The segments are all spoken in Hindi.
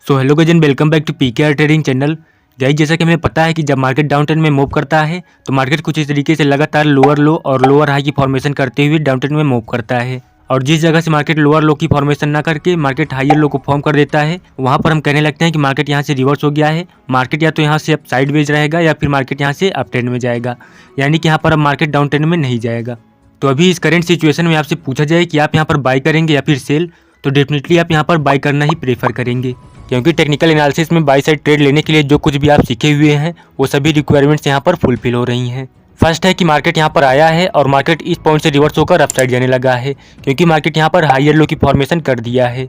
So hello guys, welcome back to PKR trading channel. Guys, जैसा कि हमें पता है कि जब मार्केट डाउन ट्रेंड में मूव करता है तो मार्केट कुछ इस तरीके से लगातार लोअर लो और लोअर हाई की फॉर्मेशन करते हुए डाउन ट्रेंड में मूव करता है। और जिस जगह से मार्केट लोअर लो की फॉर्मेशन ना करके मार्केट हायर लो को फॉर्म कर देता है, वहां पर हम कहने लगते हैं कि मार्केट यहाँ से रिवर्स हो गया है। मार्केट या तो यहाँ से अब साइडवेज रहेगा या फिर मार्केट यहाँ से अप ट्रेंड में जाएगा, यानी कि यहाँ पर अब मार्केट डाउन ट्रेंड में नहीं जाएगा। तो अभी इस करंट सिचुएशन में आपसे पूछा जाए कि आप यहाँ पर बाय करेंगे या फिर सेल, तो डेफिनेटली आप यहाँ पर बाय करना ही प्रेफर करेंगे, क्योंकि टेक्निकल एनालिसिस में बाय साइड ट्रेड लेने के लिए जो कुछ भी आप सीखे हुए हैं वो सभी रिक्वायरमेंट्स यहाँ पर फुलफिल हो रही हैं। फर्स्ट है कि मार्केट यहाँ पर आया है और मार्केट इस पॉइंट से रिवर्स होकर अप साइड जाने लगा है, क्योंकि मार्केट यहाँ पर हायर लो की फॉर्मेशन कर दिया है।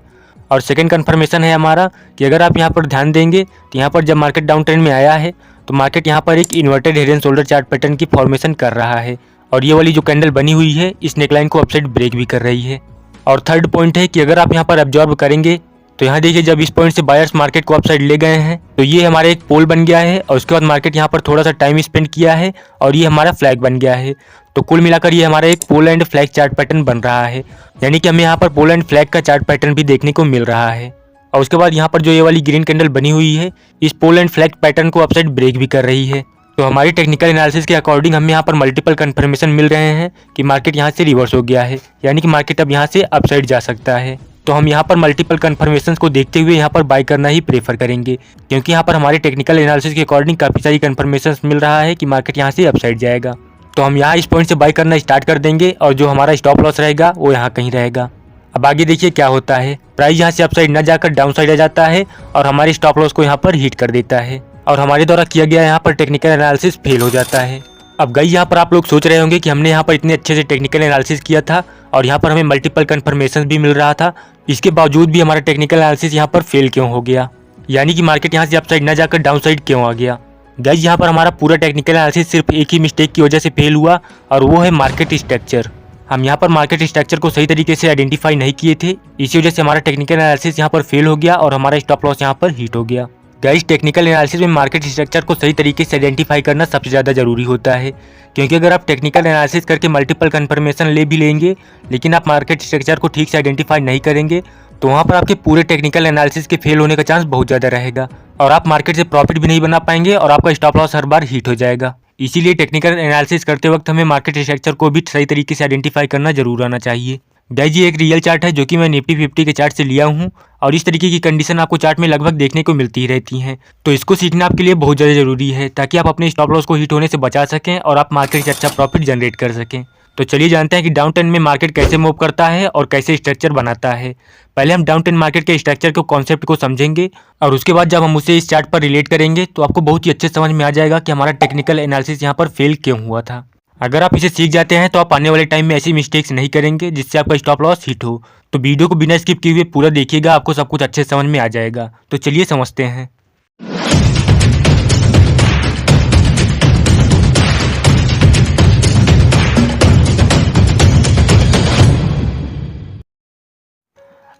और सेकंड कंफर्मेशन है हमारा कि अगर आप यहाँ पर ध्यान देंगे तो यहाँ पर जब मार्केट डाउन ट्रेंड में आया है तो मार्केट यहाँ पर एक inverted head and shoulder chart pattern की फॉर्मेशन कर रहा है, और ये वाली जो कैंडल बनी हुई है इस नेकलाइन को अपसाइड ब्रेक भी कर रही है। और थर्ड पॉइंट है कि अगर आप यहाँ पर ऑब्जर्व करेंगे तो यहाँ देखिए, जब इस पॉइंट से बायर्स मार्केट को अपसाइड ले गए हैं तो ये हमारा एक पोल बन गया है, और उसके बाद मार्केट यहाँ पर थोड़ा सा टाइम स्पेंड किया है और ये हमारा फ्लैग बन गया है। तो कुल मिलाकर ये हमारा एक pole and flag chart pattern बन रहा है, यानी कि हमें यहाँ पर पोल एंड फ्लैग का चार्ट पैटर्न भी देखने को मिल रहा है। और उसके बाद यहाँ पर जो ये वाली ग्रीन कैंडल बनी हुई है इस पोल एंड फ्लैग पैटर्न को अपसाइड ब्रेक भी कर रही है। तो हमारी टेक्निकल एनालिसिस के अकॉर्डिंग हमें यहाँ पर मल्टीपल कंफर्मेशन मिल रहे हैं कि मार्केट यहाँ से रिवर्स हो गया है, यानी कि मार्केट अब यहाँ से अपसाइड जा सकता है। तो हम यहाँ पर मल्टीपल कंफर्मेशंस को देखते हुए यहाँ पर बाय करना ही प्रेफर करेंगे, क्योंकि यहाँ पर हमारे टेक्निकल एनालिसिस के अकॉर्डिंग काफ़ी सारी कंफर्मेशंस मिल रहा है कि मार्केट यहाँ से अपसाइड जाएगा। तो हम यहाँ इस पॉइंट से बाय करना स्टार्ट कर देंगे, और जो हमारा स्टॉप लॉस रहेगा वो यहाँ कहीं रहेगा। अब आगे देखिए क्या होता है, प्राइस यहाँ से अपसाइड न जाकर डाउन साइड आ जाता है और हमारे स्टॉप लॉस को यहाँ पर हिट कर देता है, और हमारे द्वारा किया गया यहाँ पर टेक्निकल एनालिसिस फेल हो जाता है। अब गाइस, यहाँ पर आप लोग सोच रहे होंगे कि हमने यहाँ पर इतने अच्छे से टेक्निकल एनालिसिस किया था और यहाँ पर हमें मल्टीपल कंफर्मेशन भी मिल रहा था, इसके बावजूद भी हमारा टेक्निकल एनालिसिस यहाँ पर फेल क्यों हो गया, यानी कि मार्केट यहाँ से अपसाइड न जाकर डाउन साइड क्यों आ गया। गाइस, यहाँ पर हमारा पूरा टेक्निकल एनालिसिस सिर्फ एक ही मिस्टेक की वजह से फेल हुआ, और वो है मार्केट स्ट्रक्चर। हम यहाँ पर मार्केट स्ट्रक्चर को सही तरीके से आइडेंटिफाई नहीं किए थे, इसी वजह से हमारा टेक्निकल एनालिसिस यहाँ पर फेल हो गया और हमारा स्टॉप लॉस यहाँ पर हिट हो गया। गाइस, टेक्निकल एनालिसिस में मार्केट स्ट्रक्चर को सही तरीके से आइडेंटिफाई करना सबसे ज़्यादा जरूरी होता है, क्योंकि अगर आप टेक्निकल एनालिसिस करके मल्टीपल कंफर्मेशन ले भी लेंगे लेकिन आप मार्केट स्ट्रक्चर को ठीक से आइडेंटिफाई नहीं करेंगे तो वहाँ पर आपके पूरे टेक्निकल एनालिसिस के फेल होने का चांस बहुत ज़्यादा रहेगा, और आप मार्केट से प्रॉफिट भी नहीं बना पाएंगे और आपका स्टॉप लॉस हर बार हिट हो जाएगा। इसीलिए टेक्निकल एनालिसिस करते वक्त हमें मार्केट स्ट्रक्चर को भी सही तरीके से आइडेंटिफाई करना जरूर आना चाहिए। गाइस, ये एक रियल चार्ट है जो कि मैं निफ्टी 50 के चार्ट से लिया हूँ, और इस तरीके की कंडीशन आपको चार्ट में लगभग देखने को मिलती ही रहती हैं। तो इसको सीखना आपके लिए बहुत ज़्यादा जरूरी है, ताकि आप अपने स्टॉप लॉस को हिट होने से बचा सकें और आप मार्केट से अच्छा प्रॉफिट जनरेट कर सकें। तो चलिए जानते हैं कि डाउन ट्रेंड में मार्केट कैसे मूव करता है और कैसे स्ट्रक्चर बनाता है। पहले हम डाउन ट्रेंड मार्केट के स्ट्रक्चर के कॉन्सेप्ट को समझेंगे, और उसके बाद जब हम उसे इस चार्ट पर रिलेट करेंगे तो आपको बहुत ही अच्छे समझ में आ जाएगा कि हमारा टेक्निकल एनालिसिस यहाँ पर फेल क्यों हुआ था। अगर आप इसे सीख जाते हैं तो आप आने वाले टाइम में ऐसी मिस्टेक्स नहीं करेंगे जिससे आपका स्टॉप लॉस हिट हो। तो वीडियो को बिना स्किप किए हुए पूरा देखिएगा, आपको सब कुछ अच्छे समझ में आ जाएगा। तो चलिए समझते हैं।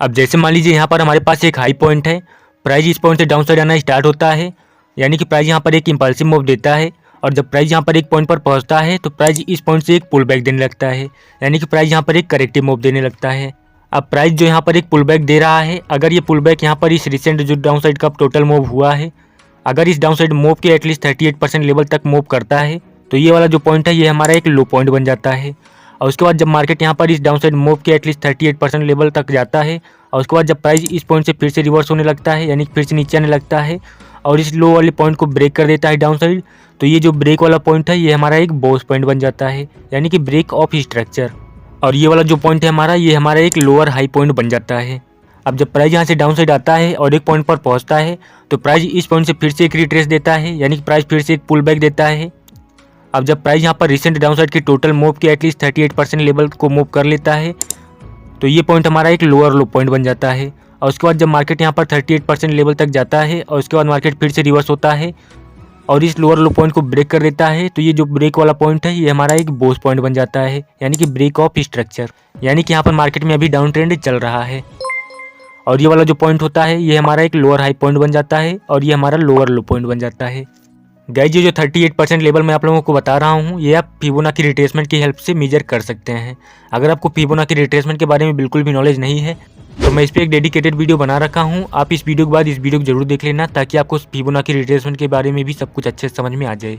अब जैसे मान लीजिए यहाँ पर हमारे पास एक हाई पॉइंट है, प्राइस इस पॉइंट से डाउन साइड आना स्टार्ट होता है, यानी कि प्राइस यहाँ पर एक इंपल्सिव मूव देता है, और जब प्राइस यहाँ पर एक पॉइंट पर पहुँचता है तो प्राइस इस पॉइंट से एक पुल बैक देने लगता है, यानी कि प्राइस यहाँ पर एक करेक्टिव मूव देने लगता है। अब प्राइस जो यहाँ पर एक पुल बैक दे रहा है, अगर ये पुल बैक यहाँ पर इस रिसेंट जो डाउन साइड का टोटल मूव हुआ है, अगर इस डाउन साइड मूव के एटलीस्ट 38% लेवल तक मूव करता है तो ये वाला जो पॉइंट है ये हमारा एक लो पॉइंट बन जाता है। और उसके बाद जब मार्केट यहाँ पर इस डाउन साइड मूव के एटलीस्ट 38% लेवल तक जाता है, और उसके बाद जब प्राइस इस पॉइंट से फिर से रिवर्स होने लगता है, यानी फिर से नीचे आने लगता है और इस लो वाले पॉइंट को ब्रेक कर देता है डाउन साइड, तो ये जो ब्रेक वाला पॉइंट है ये हमारा एक बोस पॉइंट बन जाता है, यानी कि ब्रेक ऑफ स्ट्रक्चर। और ये वाला जो पॉइंट है हमारा ये हमारा एक लोअर हाई पॉइंट बन जाता है। अब जब प्राइस यहाँ से डाउन साइड आता है और एक पॉइंट पर पहुँचता है तो प्राइस इस पॉइंट से फिर से एक रिट्रेस देता है, यानी कि प्राइस फिर से एक पुल बैक देता है। अब जब प्राइस यहाँ पर रिसेंट डाउन साइड के टोटल मूव के एटलीस्ट 38% लेवल को मूव कर लेता है तो ये पॉइंट हमारा एक लोअर लो पॉइंट बन जाता है। और उसके बाद जब मार्केट यहाँ पर 38% लेवल तक जाता है और उसके बाद मार्केट फिर से रिवर्स होता है और इस लोअर लो पॉइंट को ब्रेक कर देता है, तो ये जो ब्रेक वाला पॉइंट है ये हमारा एक बोस पॉइंट बन जाता है, यानी कि ब्रेक ऑफ स्ट्रक्चर, यानी कि यहाँ पर मार्केट में अभी डाउन ट्रेंड चल रहा है। और ये वाला जो पॉइंट होता है ये हमारा एक लोअर हाई पॉइंट बन जाता है और ये हमारा लोअर लो पॉइंट बन जाता है। गाइस, ये जो 38% लेवल मैं आप लोगों को बता रहा हूँ ये आप फिबोनाची रिट्रेसमेंट की हेल्प से मेजर कर सकते हैं। अगर आपको फिबोनाची रिट्रेसमेंट के बारे में बिल्कुल भी नॉलेज नहीं है तो मैं इस पर एक डेडिकेटेड वीडियो बना रखा हूँ। आप इस वीडियो के बाद इस वीडियो को जरूर देख लेना, ताकि आपको फिबोनाची रिट्रेसमेंट के बारे में भी सब कुछ अच्छे से समझ में आ जाए।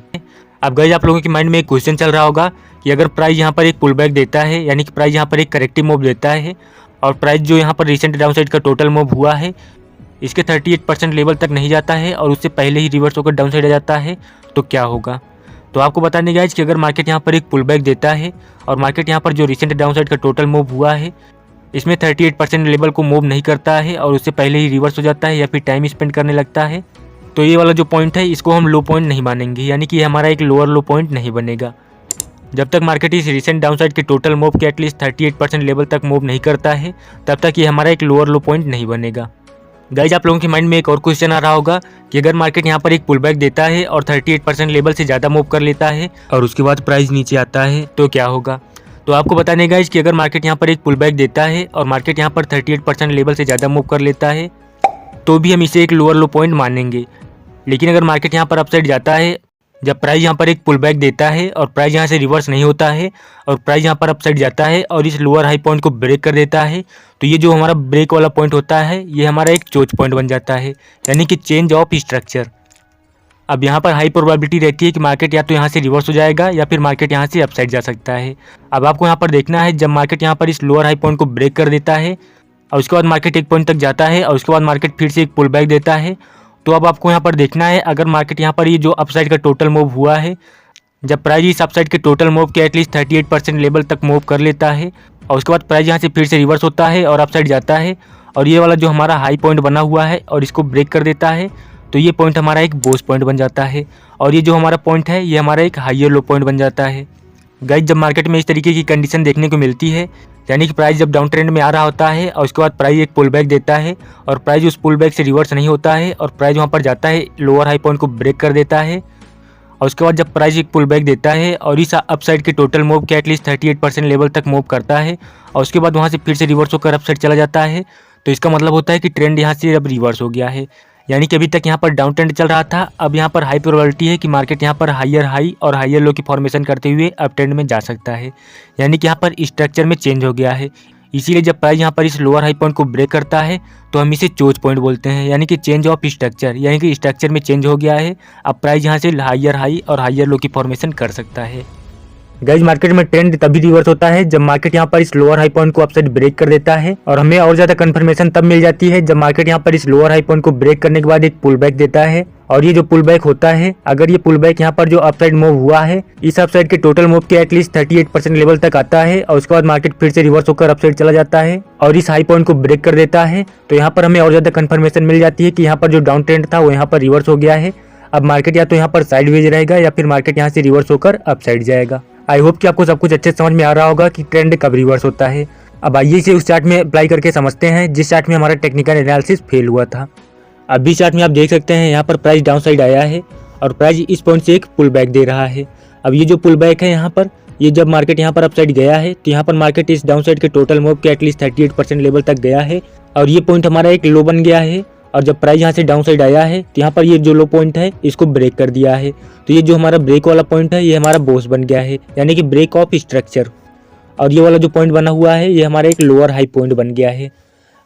अब गाइस, आप लोगों के माइंड में एक क्वेश्चन चल रहा होगा कि अगर प्राइस यहाँ पर एक पुल बैक देता है, यानी कि प्राइस यहाँ पर एक करेक्टिव मूव देता है, और प्राइस जो यहाँ पर रिसेंट डाउनसाइड का टोटल मूव हुआ है इसके 38% लेवल तक नहीं जाता है और उससे पहले ही रिवर्स होकर डाउन साइड आ जाता है, तो क्या होगा। तो आपको बताने गाइस कि अगर मार्केट यहाँ पर एक पुल बैक देता है और मार्केट यहाँ पर जो रिसेंट डाउन साइड का टोटल मूव हुआ है इसमें 38% लेवल को मूव नहीं करता है और उससे पहले ही रिवर्स हो जाता है या फिर टाइम स्पेंड करने लगता है, तो ये वाला जो पॉइंट है इसको हम लो पॉइंट नहीं मानेंगे, यानी कि हमारा एक लोअर लो पॉइंट नहीं बनेगा। जब तक मार्केट इस रिसेंट डाउनसाइड के टोटल मूव के एटलीस्ट 38% लेवल तक मूव नहीं करता है, तब तक ये हमारा एक लोअर लो पॉइंट नहीं बनेगा। गाइज, आप लोगों के माइंड में एक और क्वेश्चन आ रहा होगा कि अगर मार्केट यहाँ पर एक पुल बैक देता है और 38% लेवल से ज़्यादा मूव कर लेता है और उसके बाद प्राइस नीचे आता है, तो क्या होगा। तो आपको बताने गाइज कि अगर मार्केट यहाँ पर एक पुल बैक देता है और मार्केट यहाँ पर 38% लेवल से ज़्यादा मूव कर लेता है तो भी हम इसे एक लोअर लो पॉइंट मानेंगे। लेकिन अगर मार्केट यहाँ पर अपसाइड जाता है, जब प्राइस यहाँ पर एक पुल बैक देता है और प्राइस यहाँ से रिवर्स नहीं होता है और प्राइस यहाँ पर अपसाइड जाता है और इस लोअर हाई पॉइंट को ब्रेक कर देता है, तो ये जो हमारा ब्रेक वाला पॉइंट होता है ये हमारा एक चोच पॉइंट बन जाता है, यानी कि चेंज ऑफ स्ट्रक्चर। अब यहाँ पर हाई प्रोबेबिलिटी रहती है कि मार्केट या तो यहाँ से रिवर्स हो जाएगा या फिर मार्केट यहाँ से अपसाइड जा सकता है। अब आपको यहाँ पर देखना है, जब मार्केट यहाँ पर इस लोअर हाई पॉइंट को ब्रेक कर देता है और उसके बाद मार्केट एक पॉइंट तक जाता है और उसके बाद मार्केट फिर से एक पुल बैक देता है, तो अब आपको यहाँ पर देखना है अगर मार्केट यहाँ पर ये जो अपसाइड का टोटल मूव हुआ है, जब प्राइस इस अपसाइड के टोटल मूव के एटलीस्ट 38% लेवल तक मूव कर लेता है और उसके बाद प्राइस यहाँ से फिर से रिवर्स होता है और अपसाइड जाता है और ये वाला जो हमारा हाई पॉइंट बना हुआ है और इसको ब्रेक कर देता है, तो ये पॉइंट हमारा एक बोस पॉइंट बन जाता है और ये जो हमारा पॉइंट है ये हमारा एक हाइयर लो पॉइंट बन जाता है। गाइस, जब मार्केट में इस तरीके की कंडीशन देखने को मिलती है, यानी कि प्राइस जब डाउन ट्रेंड में आ रहा होता है और उसके बाद प्राइस एक पुल बैक देता है और प्राइस उस पुल बैक से रिवर्स नहीं होता है और प्राइस वहाँ पर जाता है, लोअर हाई पॉइंट को ब्रेक कर देता है और उसके बाद जब प्राइस एक पुल बैक देता है और इस अपसाइड के टोटल मूव के एटलीस्ट 38% लेवल तक मूव करता है और उसके बाद वहाँ से फिर से रिवर्स होकर अपसाइड चला जाता है, तो इसका मतलब होता है कि ट्रेंड यहाँ से अब रिवर्स हो गया है। यानी कि अभी तक यहाँ पर डाउन ट्रेंड चल रहा था, अब यहाँ पर हाई प्रोबेबिलिटी है कि मार्केट यहाँ पर हाइयर हाई और हाइयर लो की फॉर्मेशन करते हुए अप ट्रेंड में जा सकता है, यानी कि यहाँ पर स्ट्रक्चर में चेंज हो गया है। इसीलिए जब प्राइस यहाँ पर इस लोअर हाई पॉइंट को ब्रेक करता है तो हम इसे चोच पॉइंट बोलते हैं, यानी कि चेंज ऑफ स्ट्रक्चर, यानी कि स्ट्रक्चर में चेंज हो गया है। अब प्राइस यहाँ से हाइयर हाई और हाइयर लो की फॉर्मेशन कर सकता है। गाइस, मार्केट में ट्रेंड तभी रिवर्स होता है जब मार्केट यहाँ पर इस लोअर हाई पॉइंट को अपसाइड ब्रेक कर देता है और हमें और ज्यादा कंफर्मेशन तब मिल जाती है जब मार्केट यहाँ पर इस लोअर हाई पॉइंट को ब्रेक करने के बाद एक पुल बैक देता है और ये जो पुल बैक होता है, अगर ये पुल बैक यहाँ पर जो अपसाइड मूव हुआ है इस अपसाइड के टोटल मूव के एटलीस्ट 38% लेवल तक आता है और उसके बाद मार्केट फिर से रिवर्स होकर अपसाइड चला जाता है और इस हाई पॉइंट को ब्रेक कर देता है, तो यहाँ पर हमें और ज्यादा कंफर्मेशन मिल जाती है कि यहाँ पर जो डाउन ट्रेंड था वो यहाँ पर रिवर्स हो गया है। अब मार्केट या तो यहाँ पर साइडवेज रहेगा या फिर मार्केट यहाँ से रिवर्स होकर अपसाइड जाएगा। आई होप कि आपको सब कुछ अच्छे समझ में आ रहा होगा कि ट्रेंड कब रिवर्स होता है। अब आइए इसे उस चार्ट में अप्लाई करके समझते हैं जिस चार्ट में हमारा टेक्निकल एनालिसिस फेल हुआ था। अभी चार्ट में आप देख सकते हैं यहाँ पर प्राइस डाउन साइड आया है और प्राइस इस पॉइंट से एक पुल बैक दे रहा है। अब ये जो पुल बैक है यहाँ पर, ये जब मार्केट यहाँ पर अपसाइड गया है तो यहाँ पर मार्केट इस डाउन साइड के टोटल मूव के एटलीस्ट 38% लेवल तक गया है और ये पॉइंट हमारा एक लो बन गया है और जब प्राइस यहाँ से डाउन साइड आया है तो यहाँ पर ये जो लो पॉइंट है इसको ब्रेक कर दिया है, तो ये जो हमारा ब्रेक वाला पॉइंट है ये हमारा बोस बन गया है, यानी कि ब्रेक ऑफ स्ट्रक्चर। और ये वाला जो पॉइंट बना हुआ है ये हमारा एक लोअर हाई पॉइंट बन गया है।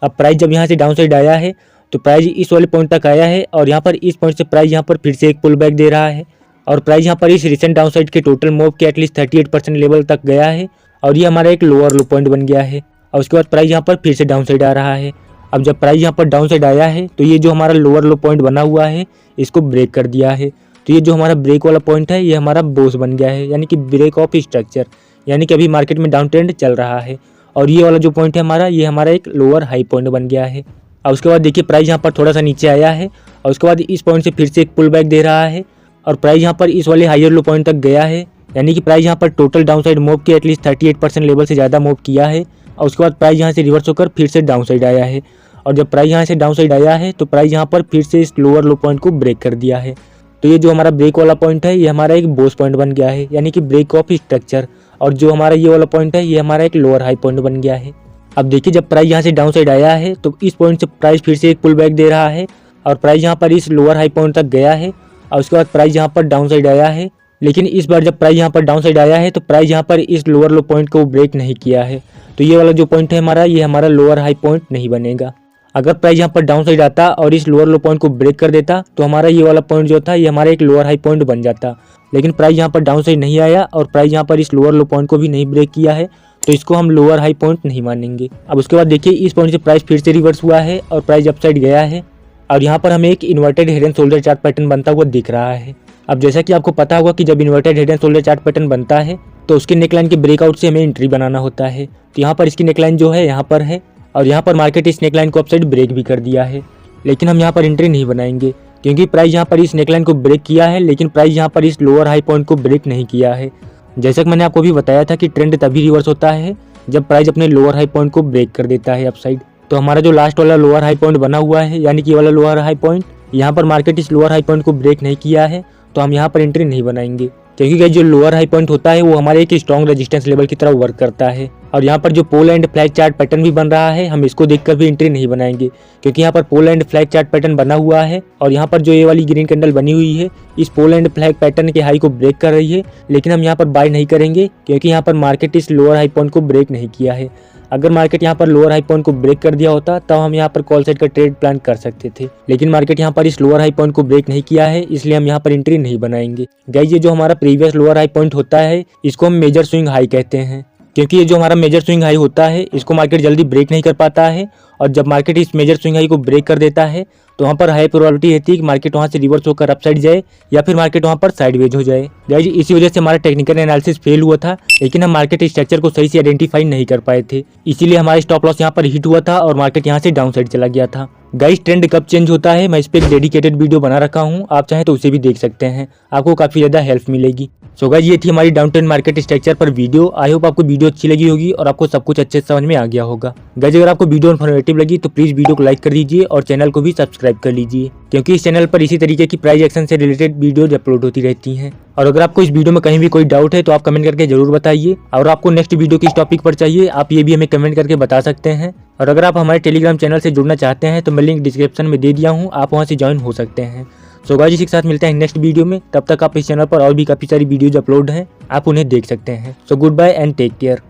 अब प्राइस जब यहाँ से डाउन साइड आया है तो प्राइस इस वाले पॉइंट तक आया है और यहाँ पर इस पॉइंट से प्राइस यहाँ पर फिर से एक पुल बैक दे रहा है और प्राइस यहाँ पर इस रिसेंट डाउन साइड के टोटल मूव के एटलीस्ट 38% लेवल तक गया है और ये हमारा एक लोअर लो पॉइंट बन गया है और उसके बाद प्राइस यहाँ पर फिर से डाउन साइड आ रहा है। अब जब प्राइस यहाँ पर डाउन साइड आया है तो ये जो हमारा लोअर लो पॉइंट बना हुआ है इसको ब्रेक कर दिया है, तो ये जो हमारा ब्रेक वाला पॉइंट है ये हमारा बोस बन गया है, यानी कि ब्रेक ऑफ स्ट्रक्चर। यानी कि अभी मार्केट में डाउन ट्रेंड चल रहा है और ये वाला जो पॉइंट है हमारा ये हमारा एक लोअर हाई पॉइंट बन गया है। और उसके बाद देखिए प्राइस यहाँ पर थोड़ा सा नीचे आया है और उसके बाद इस पॉइंट से फिर से एक पुल बैक दे रहा है और प्राइस यहाँ पर इस वाले हाइयर लो पॉइंट तक गया है, यानी कि प्राइस यहाँ पर टोटल डाउन साइड मूव के एटलीस्ट 38% लेवल से ज़्यादा मूव किया है और उसके बाद प्राइस यहाँ से रिवर्स होकर फिर से डाउन साइड आया है और जब प्राइस यहाँ से डाउन साइड आया है तो प्राइस यहाँ पर फिर से इस लोअर लो पॉइंट को ब्रेक कर दिया है, तो ये जो हमारा ब्रेक वाला पॉइंट है ये हमारा एक बोस पॉइंट बन गया है, यानी कि ब्रेक ऑफ स्ट्रक्चर। और जो हमारा ये वाला पॉइंट है ये हमारा एक लोअर हाई पॉइंट बन गया है। अब देखिए जब प्राइस यहाँ से डाउन साइड आया है तो इस पॉइंट से प्राइस फिर से एक पुल बैक दे रहा है और प्राइस यहाँ पर इस लोअर हाई पॉइंट तक गया है और उसके बाद प्राइस यहाँ पर डाउन साइड आया है, लेकिन इस बार जब प्राइस यहाँ पर डाउन साइड आया है तो प्राइस यहाँ पर इस लोअर लो पॉइंट को ब्रेक नहीं किया है। तो ये वाला जो पॉइंट है हमारा, ये हमारा लोअर हाई पॉइंट नहीं बनेगा। अगर प्राइस यहाँ पर डाउन साइड आता और इस लोअर लो पॉइंट को ब्रेक कर देता तो हमारा ये वाला पॉइंट जो था ये हमारा एक लोअर हाई पॉइंट बन जाता। लेकिन प्राइस यहाँ पर डाउन साइड नहीं आया और प्राइस यहाँ पर इस लोअर लो पॉइंट को भी नहीं ब्रेक किया है, तो इसको हम लोअर हाई पॉइंट नहीं मानेंगे। अब उसके बाद देखिए इस पॉइंट से प्राइस फिर से रिवर्स हुआ है और प्राइस अपसाइड गया है और यहाँ पर हमें एक inverted head and shoulder chart pattern बनता हुआ दिख रहा है। अब जैसा कि आपको पता होगा कि जब inverted head and shoulder chart pattern बनता है तो उसके नेकलाइन के ब्रेकआउट से हमें एंट्री बनाना होता है। तो यहाँ पर इसकी नेकलाइन जो है यहाँ पर है और यहाँ पर मार्केट इस नेकलाइन को अपसाइड ब्रेक भी कर दिया है, लेकिन हम यहाँ पर एंट्री नहीं बनाएंगे क्योंकि प्राइस यहाँ पर इस नेकलाइन को ब्रेक किया है, लेकिन प्राइस यहाँ पर इस लोअर हाई पॉइंट को ब्रेक नहीं किया है। जैसा कि मैंने आपको भी बताया था कि ट्रेंड तभी रिवर्स होता है जब प्राइस अपने लोअर हाई पॉइंट को ब्रेक कर देता है अपसाइड। तो हमारा जो लास्ट वाला लोअर हाई पॉइंट बना हुआ है यानी कि ये वाला लोअर हाई पॉइंट, यहाँ पर मार्केट इस लोअर हाई पॉइंट को ब्रेक नहीं किया है, तो हम यहाँ पर एंट्री नहीं बनाएंगे क्योंकि गाइस जो लोअर हाई पॉइंट होता है वो हमारे एक स्ट्रॉन्ग रेजिस्टेंस लेवल की तरह वर्क करता है। और यहाँ पर जो pole and flag chart pattern भी बन रहा है, हम इसको देखकर भी एंट्री नहीं बनाएंगे क्योंकि यहाँ पर pole and flag chart pattern बना हुआ है और यहाँ पर जो ये वाली ग्रीन कैंडल बनी हुई है इस पोल एंड फ्लैग पैटर्न के हाई को ब्रेक कर रही है, लेकिन हम यहाँ पर बाय नहीं करेंगे क्योंकि यहाँ पर मार्केट इस लोअर हाई पॉइंट को ब्रेक नहीं किया है। अगर मार्केट यहाँ पर लोअर हाई पॉइंट को ब्रेक कर दिया होता तब हम यहाँ पर कॉल साइड का ट्रेड प्लान कर सकते थे, लेकिन मार्केट यहाँ पर इस लोअर हाई पॉइंट को ब्रेक नहीं किया है, इसलिए हम यहाँ पर एंट्री नहीं बनाएंगे। गाइस ये जो हमारा प्रीवियस लोअर हाई पॉइंट होता है इसको हम मेजर स्विंग हाई कहते हैं क्योंकि ये जो हमारा मेजर स्विंग हाई होता है इसको मार्केट जल्दी ब्रेक नहीं कर पाता है और जब मार्केट इस मेजर स्विंग हाई को ब्रेक कर देता है तो वहाँ पर हाई प्रोबेबिलिटी रहती है कि मार्केट वहाँ से रिवर्स होकर अपसाइड जाए या फिर मार्केट वहाँ पर साइडवेज हो जाए। गाइस इसी वजह से हमारा टेक्निकल एनालिसिस फेल हुआ था, लेकिन हम मार्केट स्ट्रक्चर को सही से आइडेंटिफाई नहीं कर पाए थे, इसीलिए हमारा स्टॉप लॉस यहाँ पर हिट हुआ था और मार्केट यहाँ से डाउन साइड चला गया था। गाइस ट्रेंड कब चेंज होता है मैं इस पर एक डेडिकेटेड वीडियो बना रखा हूँ, आप चाहें तो उसे भी देख सकते हैं, आपको काफी ज्यादा हेल्प मिलेगी। सो गाइस ये थी हमारी डाउन ट्रेंड मार्केट स्ट्रक्चर पर वीडियो। आई होप आपको वीडियो अच्छी लगी होगी और आपको सब कुछ अच्छे से समझ में आ गया होगा। गाइस अगर आपको वीडियो इन्फॉर्मेटिव लगी तो प्लीज वीडियो को लाइक कर दीजिए और चैनल को भी सब्सक्राइब कर लीजिए क्योंकि इस चैनल पर इसी तरीके की प्राइस एक्शन से रिलेटेड वीडियोज अपलोड होती रहती हैं। और अगर आपको इस वीडियो में कहीं भी कोई डाउट है तो आप कमेंट करके जरूर बताइए, और आपको नेक्स्ट वीडियो किस टॉपिक पर चाहिए आप ये भी हमें कमेंट करके बता सकते हैं। और अगर आप हमारे टेलीग्राम चैनल से जुड़ना चाहते हैं तो मैं लिंक डिस्क्रिप्शन में दे दिया हूँ, आप वहाँ से ज्वाइन हो सकते हैं। सो गाइस इसी के साथ मिलते हैं नेक्स्ट वीडियो में, तब तक आप इस चैनल पर और भी काफी सारी वीडियोज अपलोड हैं, आप उन्हें देख सकते हैं। So goodbye and take care.